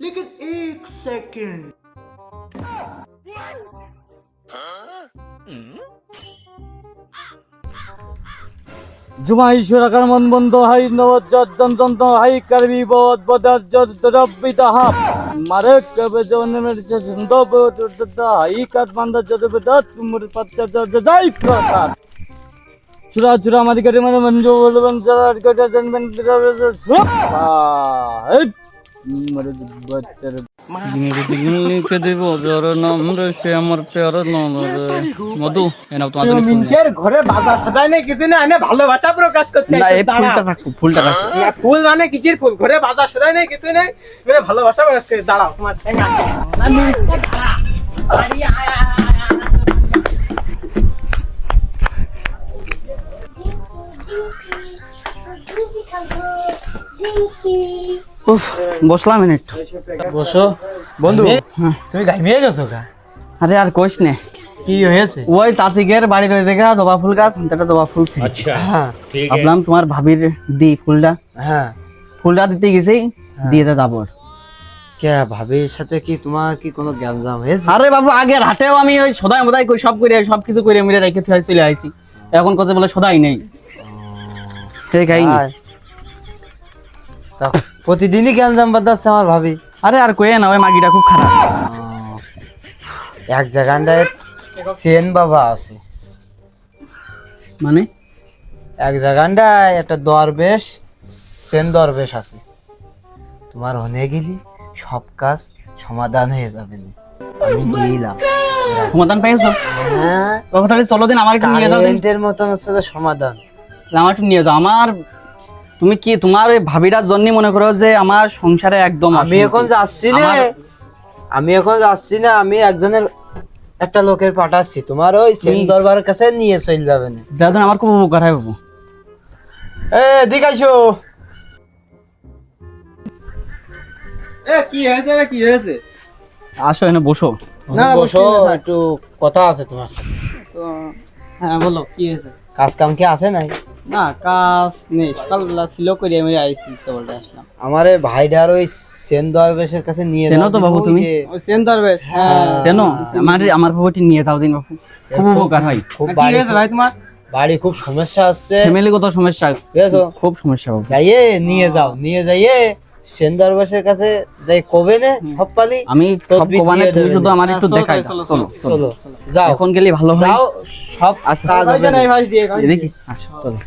लेकिन एक सेकंड জুমাই সুরাকার মন বন্ধ হাই নবজ্জন্ত হাই কারবি বদ বদাজ্জদরবিদাহাব মারক কবজনের জন্দ বদদ হাই কাত বান্দা জদবদাত মুর পাত্তাজাই প্রকার চুরা চুরা মারি করে মানে মঞ্জু বলবেন জার গটা জন্মেন সুরা মরে বচ্চর লিখে দেব জর নাম রে সে আমার প্যার নাম রে মধু এনাও তোমার জন্য মিনসের ঘরে বাজার সদাই নেই কিছু না এনে ভালোবাসা প্রকাশ করতে না এই ফুলটা রাখো না ফুল মানে কিসের ফুল ঘরে বাজার সদাই নেই কিছু নেই মানে ভালোবাসা প্রকাশ করে দাঁড়াও তোমার ঠ্যাং আছে না মিনসে দাঁড়া আরে আয়া উফ বসলাম একটু বসো বন্ধু তুমি ঘামিয়ে গেছো কা আরে আর কইস নে কি হয়েছে ওই চাচিকের বাড়ি রয়েছে গা জবা ফুল গাছ একটা জবা ফুল ছিল হ্যাঁ ভাবলাম তোমার ভাবির দি ফুলটা হ্যাঁ ফুলটা দিতে গেছি দিয়ে যা যাবো কে ভাবির সাথে কি তোমার কি কোনো গ্যাঞ্জাম হয়েছে আরে বাবু আগের হাটেও আমি ওই সদাই মদাই কই সব করে সব কিছু করে মিলে রেখে থুয়ে চলে আইছি এখন কথা বলে সদাই নেই ঠিক আছে তা প্রতিদিনই গ্যাঞ্জাম বাজাচ্ছে আমার ভাবি আরে আর কয়ে না ওই মাগিটা খুব খারাপ এক জায়গাটায় সেন বাবা আছে মানে এক জায়গাটায় একটা দরবেশ সেন দরবেশ আছে তোমার হনে গেলি সব কাজ সমাধান হয়ে যাবে না আমি দিলাম সমাধান পাইছো হ্যাঁ বাবা তাহলে চলো দিন আমার একটু নিয়ে যাও দিন কারেন্টের মতন হচ্ছে যে সমাধান আমার একটু নিয়ে যাও আমার তুমি কি তোমার ওই ভাবিটার জন্য মনে করো যে আমার সংসারে একদম আমি এখন যাচ্ছি না আমি একজনের একটা লোকের পাঠাচ্ছি তোমার ওই সেন দরবারের কাছে নিয়ে চলে যাবে না দাদা আমার খুব উপকার হয় বাবু এদিকে আইসো কি হয়েছে রে কি হয়েছে আসো এনে বসো না বসো একটু কথা আছে তোমার সাথে হ্যাঁ বলো কি হয়েছে কাজ কাম কি আছে নাই না কাজ নেই সকালবেলা ছিল করে আমি আইছি তো বলতে আসলাম আমার এই ভাইটার ওই সেন দরবেশের কাছে নিয়ে চেনো তো বাবু তুমি? ওই সেন দরবেশ হ্যাঁ চেনো আমার বাবুটি নিয়ে যাও দিন বাবু খুব উপকার হয় খুব বাড়ি হয়েছে ভাই তোমার বাড়ি খুব সমস্যা আছে ফ্যামিলিগত সমস্যা বুঝেছো খুব সমস্যা বাবু যাইয়ে নিয়ে যাইয়ে সেন দরবেশের কাছে যাই কবে নে সব পালি আমি সব তদবির কোবানে দিয়ে তুমি দেবে। শুধু আমার একটু দেখাই চলো চলো যাও এখন গেলে ভালো হয় যাও সব আচ্ছা কাজ হবে না। দেখি আচ্ছা চলো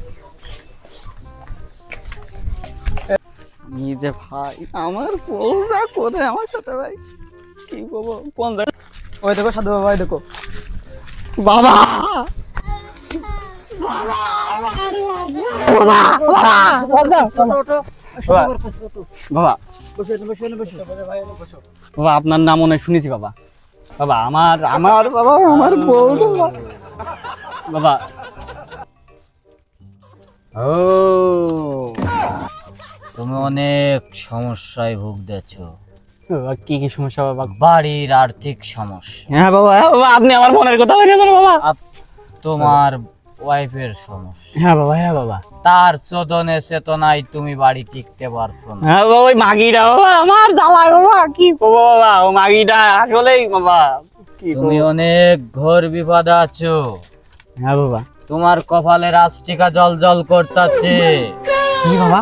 যে ভাই আমার পৌঁছা করে আমার সাথে ভাই কি বলবো কোন জায়গা ওই দেখো সাধু বাবা ওই দেখো বাবা বাবা বাবা আপনার নাম অনেক শুনেছি বাবা বাবা আমার বাবা আমার বউ বাবা ও তুমি অনেক সমস্যায় ভুগতেছ বাবা কি কি সমস্যা বাবা বাড়ির আর্থিক সমস্যা হ্যাঁ বাবা আপনি আমার মনের কথা বলে দেন বাবা তোমার ওয়াইফের সমস্যা হ্যাঁ বাবা তার চোদনে চেতনায় তুমি বাড়ি টিকতে পারছো না হ্যাঁ বাবা ওই মাগিটা বাবা আমার জ্বালায় বাবা কি করবো বাবা ও মাগিটা আসলেই বাবা কি তুমি অনেক ঘোর বিপদে আছো হ্যাঁ বাবা তোমার কপালে রাস্টিকা জল জল করতেছে কি বাবা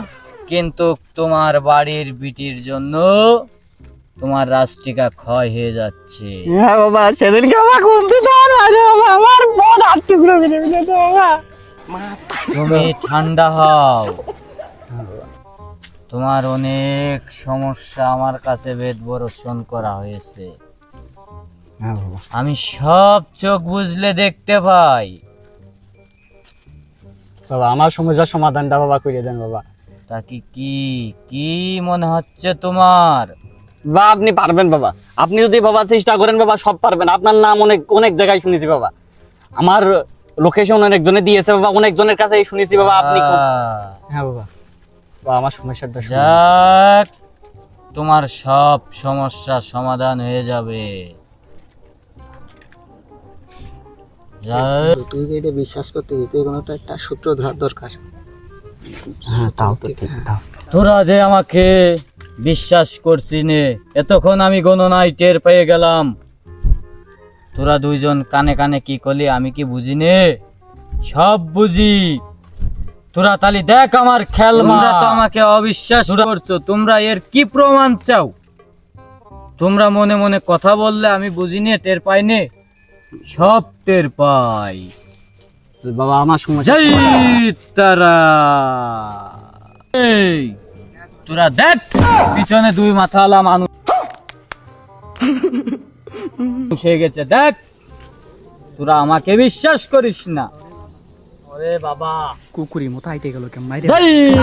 কিন্তু তোমার বাড়ির বিটির জন্য তোমার রাস্টিকা ক্ষয় হয়ে যাচ্ছে হ্যাঁ বাবা সেদিনকে বাবা কোনতে চান বাবা আমার বোন হাত টুকরো মেরে দিয়েছে বাবা তুমি ঠান্ডা হও তোমার অনেক সমস্যা আমার কাছে বেদ বর্ষণ করা হয়েছে হ্যাঁ বাবা আমি সব চোখ বুঝলে দেখতে পাই বাবা আমার সমস্যার সমাধানটা বাবা করে দেন বাবা তা কি কি মনে হচ্ছে তোমার বা আপনি পারবেন বাবা আপনি যদি বাবা চেষ্টা করেন বাবা সব পারবেন আপনার নাম অনেক অনেক জায়গায় শুনেছি বাবা আমার লোকেশন অনেকজনে দিয়েছে বাবা অনেকজনের কাছে শুনেছি বাবা আপনি হ্যাঁ বাবা আমার সমস্যাটা যাক তোমার সব সমস্যা সমাধান হয়ে যাবে যাক তুই এটা বিশ্বাস করতে দিতে কোনো একটা সূত্র ধরার দরকার হ্যাঁ তাও তো ঠিক তাও তোরা যে আমাকে বিশ্বাস করছি নে, এতক্ষণ আমি গণনায় টের পেয়ে গেলাম। তোরা দুইজন কানে কানে কি করলি আমি কি বুঝি নে? সব বুঝি। তোরা তালি দেখ আমার খেলমা। তোমরা তো আমাকে অবিশ্বাস করছো, তোমরা এর কি প্রমাণ চাও? তোমরা মনে মনে কথা বললে আমি বুঝি নে, টের পাই নে? সব টের পাই। বাবা আমার সমস্যা জয় তারা। এই তোরা দেখ পিছনে দুই মাথাওয়ালা মানুষ হয়ে গেছে, দেখ। তোরা আমাকে বিশ্বাস করিস না। ওরে বাবা কুকুরি মতো আইতে গেল কেমন মাইরে জয়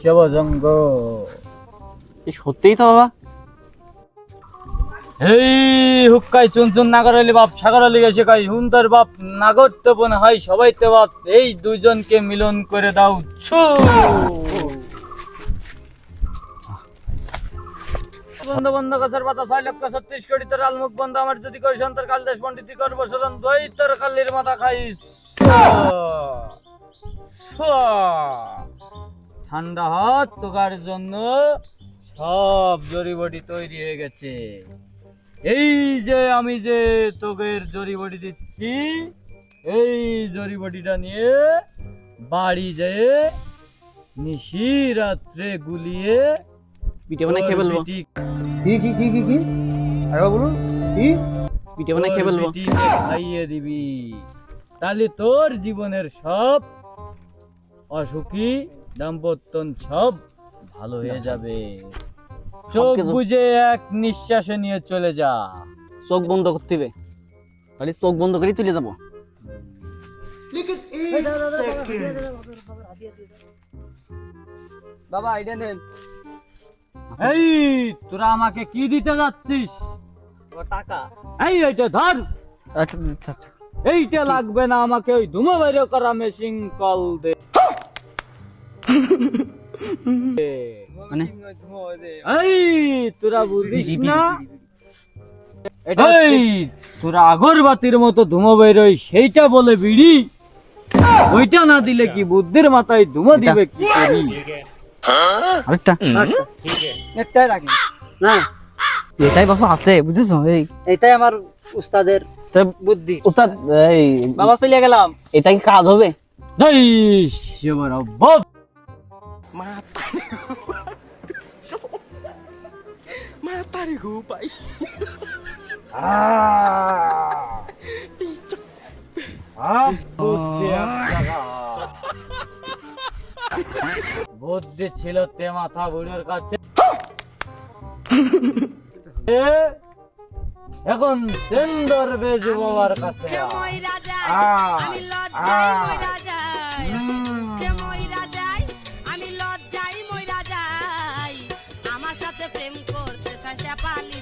শিবজঙ্গ। সত্যিই তো বাবা। এই হুক্কাই চুন চুন নাগরালি বাপ সাগরালি গেছে কাই হুন্দার বাপ নাগত্য বনে হয় সবাই তো বাপ। এই দুইজনকে মিলন করে দাও। ছু বন্ধ বন্ধ গাছের পাতা 6,36,00,000 কোটি তোর আলমুখ বন্ধ আমার যদি কই সন্তর কালদাস পণ্ডিত করব শরণ দই তোর কালির মাথা খাইস। ঠান্ডা হাত তোকার জন্য সব জড়িবটি তৈরি হয়ে গেছে। এই যে আমি যে তোকের জড়িবটি দিচ্ছি, এই জড়িবটিটা নিয়ে বাড়ি যেয়ে নিশি রাত্রে গুলিয়ে পিঠে বানাই খেয়ে ফেলবো। বিটি- কি কি কি কি কি আরে বলুন কি পিঠে বানাই খেয়ে তোর ফেলবো। বিটিকে খাইয়ে দিবি, তাহলে তোর জীবনের সব অসুখী দাম্পত্য সব ভালো হয়ে যাবে। চোখ সবকিছু- বুঝে এক নিঃশ্বাসে নিয়ে চলে যা। চোখ বন্ধ করতে হবে, তাহলে চোখ বন্ধ করে চলে যাবো। लेकिन एक सेकंड বাবা আইডিয়া দেন। এই তোরা আমাকে কি দিতে যাচ্ছিস? টাকা। এই এইটা ধর। আচ্ছা আচ্ছা এইটা লাগবে না আমাকে, ওই ধুমো বাইরে করা মেশিন কল দে। মানে এই তোরা বুঝিস না? এই তোরা আগরবাতির মতো ধুমো বেরোই সেইটা বলে বিড়ি? ওইটা না দিলে কি বুদ্ধির মাথায় ধুমো দিবে কি করি? আরেকটা একটাই রাখি না, এটাই বাবা আছে বুঝেছো। এই এটাই আমার উস্তাদের বুদ্ধি। উস্তাদ এই বাবা চলে গেলাম, এটা কি কাজ হবে? জয় শিবর বাপ। বুদ্ধি ছিল তে মাথা বুড়োর কাছে, এখন সুন্দর বেজ বাবার কাছে। আমার সাথে প্রেম করতে চাই,